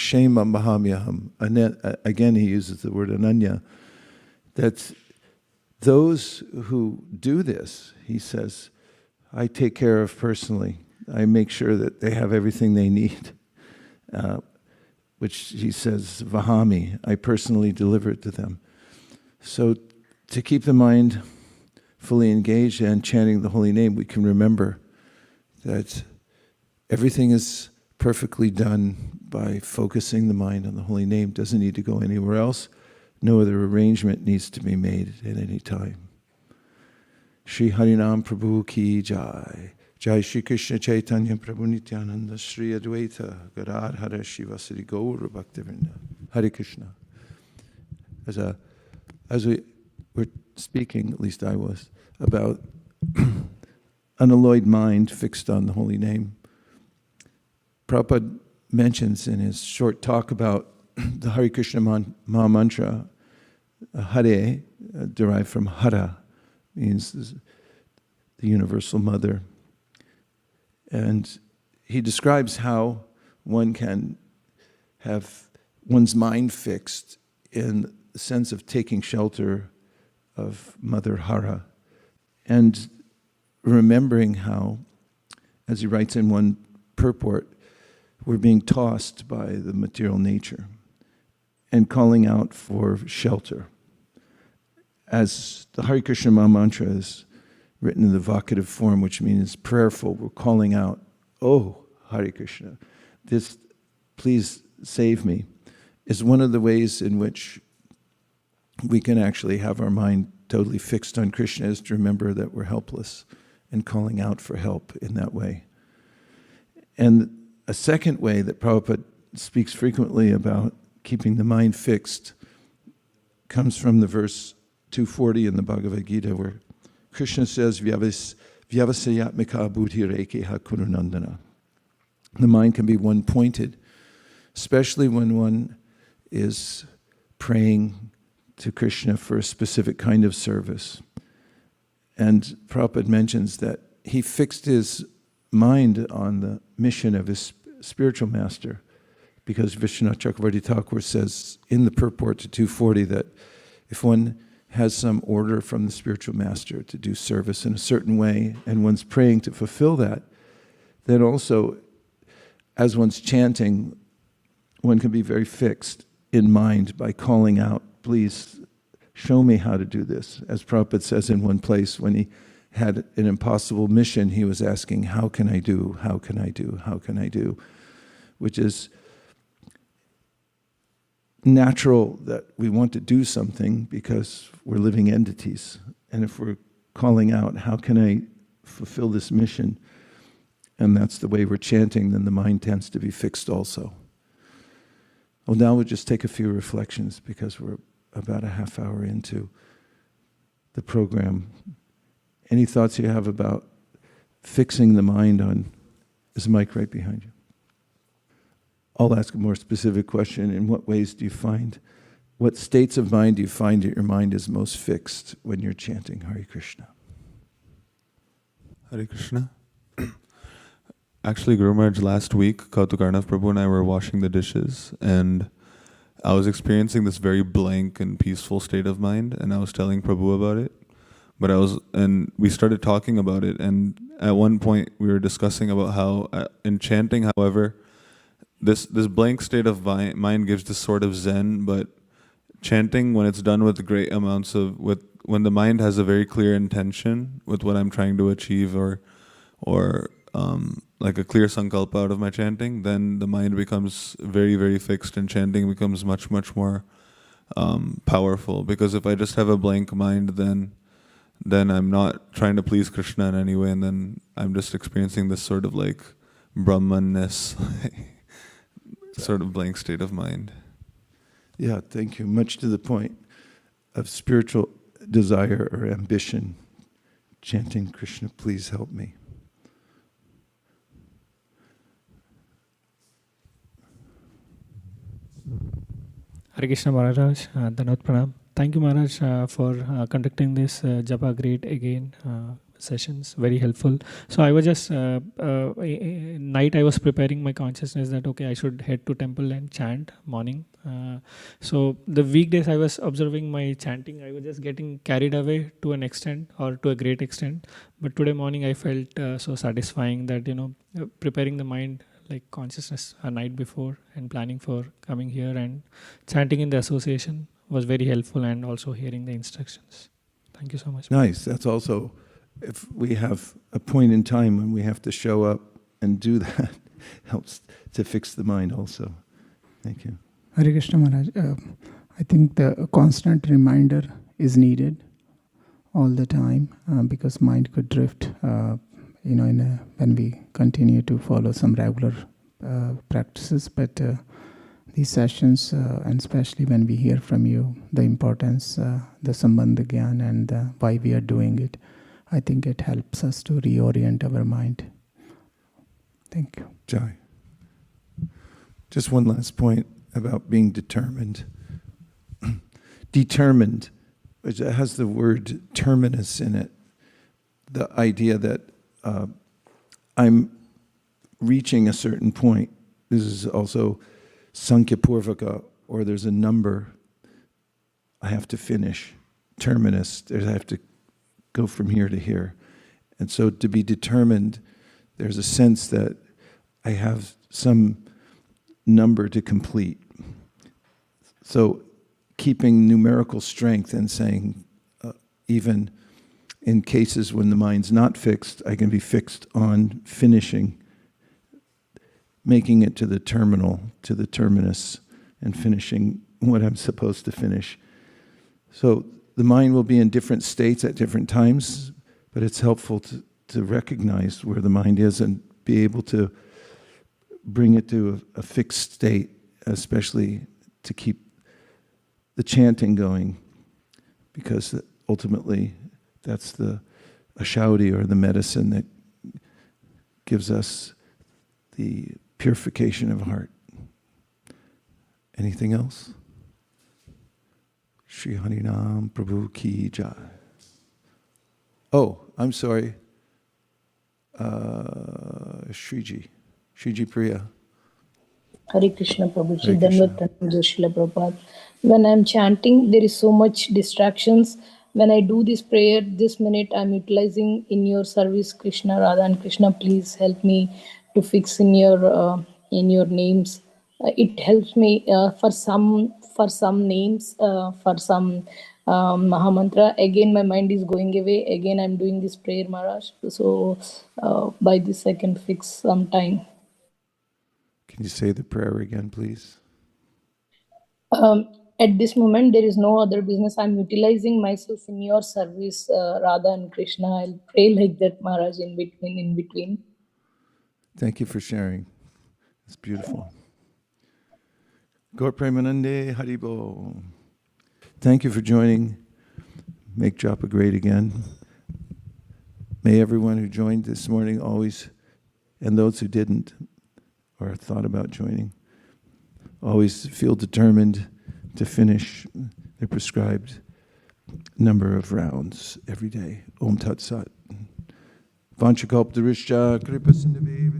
Shema Mahamyaham. Again, he uses the word ananya. That those who do this, he says, I take care of personally. I make sure that they have everything they need. Which he says, Vahami, I personally deliver it to them. So to keep the mind fully engaged and chanting the holy name, we can remember that everything is perfectly done by focusing the mind on the holy name. Doesn't need to go anywhere else. No other arrangement needs to be made at any time. Shri Harinam Prabhu Ki Jai. Jai Shri Krishna Chaitanya Prabhu Nityananda Shri Advaita Gadadhara Shivasari Gaura Bhaktivinoda. Hare Krishna. As we were speaking, at least I was, about unalloyed mind fixed on the holy name, Prabhupada mentions in his short talk about the Hare Krishna Maha Mantra, Hare, derived from Hara, means the universal mother. And he describes how one can have one's mind fixed in the sense of taking shelter of Mother Hara, and remembering how, as he writes in one purport, we're being tossed by the material nature and calling out for shelter. As the Hare Krishna Maha Mantra is written in the vocative form, which means prayerful, we're calling out, oh, Hare Krishna, this, please save me, is one of the ways in which we can actually have our mind totally fixed on Krishna, is to remember that we're helpless and calling out for help in that way. And a second way that Prabhupada speaks frequently about keeping the mind fixed comes from the verse 240 in the Bhagavad Gita, where Krishna says, Vyavasayatmika buddhi rekeha kurunandana. The mind can be one-pointed, especially when one is praying to Krishna for a specific kind of service. And Prabhupada mentions that he fixed his mind on the mission of his spiritual master, because Vaiśeṣika Cakravartī Ṭhākura says in the purport to 240 that if one has some order from the spiritual master to do service in a certain way, and one's praying to fulfill that, then also, as one's chanting, one can be very fixed in mind by calling out, please show me how to do this. As Prabhupada says in one place, when he had an impossible mission, he was asking, how can I do, how can I do, how can I do? Which is natural that we want to do something because we're living entities. And if we're calling out, how can I fulfill this mission? And that's the way we're chanting, then the mind tends to be fixed also. Well, now we'll just take a few reflections because we're about a half hour into the program. Any thoughts you have about fixing the mind on, is the mic right behind you? I'll ask a more specific question. In what ways do you find, what states of mind do you find that your mind is most fixed when you're chanting Hare Krishna? Hare Krishna. Actually, Guru Maharaj, last week, Kautukarnav Prabhu and I were washing the dishes, and I was experiencing this very blank and peaceful state of mind, and I was telling Prabhu about it. And we started talking about it, and at one point we were discussing about how in chanting, however, this blank state of mind gives this sort of zen, but chanting, when it's done with great amounts of, when the mind has a very clear intention with what I'm trying to achieve, or like a clear sankalpa out of my chanting, then the mind becomes very, very fixed, and chanting becomes much, much more powerful. Because if I just have a blank mind, then I'm not trying to please Krishna in any way, and then I'm just experiencing this sort of like Brahman-ness, sort of blank state of mind. Yeah, thank you. Much to the point of spiritual desire or ambition, chanting Krishna, please help me. Hare Krishna Maharaj, Dhanavad Pranam. Thank you Maharaj for conducting this japa great again. sessions, very helpful. So I was just, night I was preparing my consciousness that, okay, I should head to temple and chant morning. So the weekdays I was observing my chanting, I was just getting carried away to an extent or to a great extent. But today morning I felt so satisfying that, preparing the mind like consciousness a night before and planning for coming here and chanting in the association was very helpful, and also hearing the instructions. Thank you so much. Nice. That's also, if we have a point in time when we have to show up and do that, helps to fix the mind also. Thank you. Hare Krishna Maharaj, I think the constant reminder is needed all the time because mind could drift, when we continue to follow some regular practices. But these sessions, and especially when we hear from you, the importance, the Sambandha Gyan and why we are doing it, I think it helps us to reorient our mind. Thank you. Jai. Just one last point about being determined. Determined, which has the word terminus in it, the idea that I'm reaching a certain point. This is also Sankhya Purvaka, or there's a number I have to finish. Terminus, I have to go from here to here. And so to be determined, there's a sense that I have some number to complete. So keeping numerical strength and saying, even in cases when the mind's not fixed, I can be fixed on finishing, making it to the terminal, to the terminus, and finishing what I'm supposed to finish. So the mind will be in different states at different times, but it's helpful to recognize where the mind is and be able to bring it to a fixed state, especially to keep the chanting going, because ultimately that's the ashauti, or the medicine that gives us the purification of heart. Anything else? Shri Harinam Prabhu Ki Jai. Oh, I'm sorry. Shriji Priya. Hare Krishna Prabhuji, Hare Krishna. Dandavat Srila Prabhupada. When I'm chanting, there is so much distractions. When I do this prayer, this minute I'm utilizing in your service, Krishna, Radha and Krishna. Please help me to fix in your names. It helps me for some names, for some Mahamantra. Again, my mind is going away. Again, I'm doing this prayer, Maharaj. So by this, I can fix some time. Can you say the prayer again, please? At this moment, there is no other business. I'm utilizing myself in your service, Radha and Krishna. I'll pray like that, Maharaj, in between. Thank you for sharing. It's beautiful. Gaur Premanande Haribo. Thank you for joining. Make japa great again. May everyone who joined this morning always, and those who didn't or thought about joining, always feel determined to finish the prescribed number of rounds every day. Om Tat Sat. Vanchakalptarishya Kripa Sindhaveva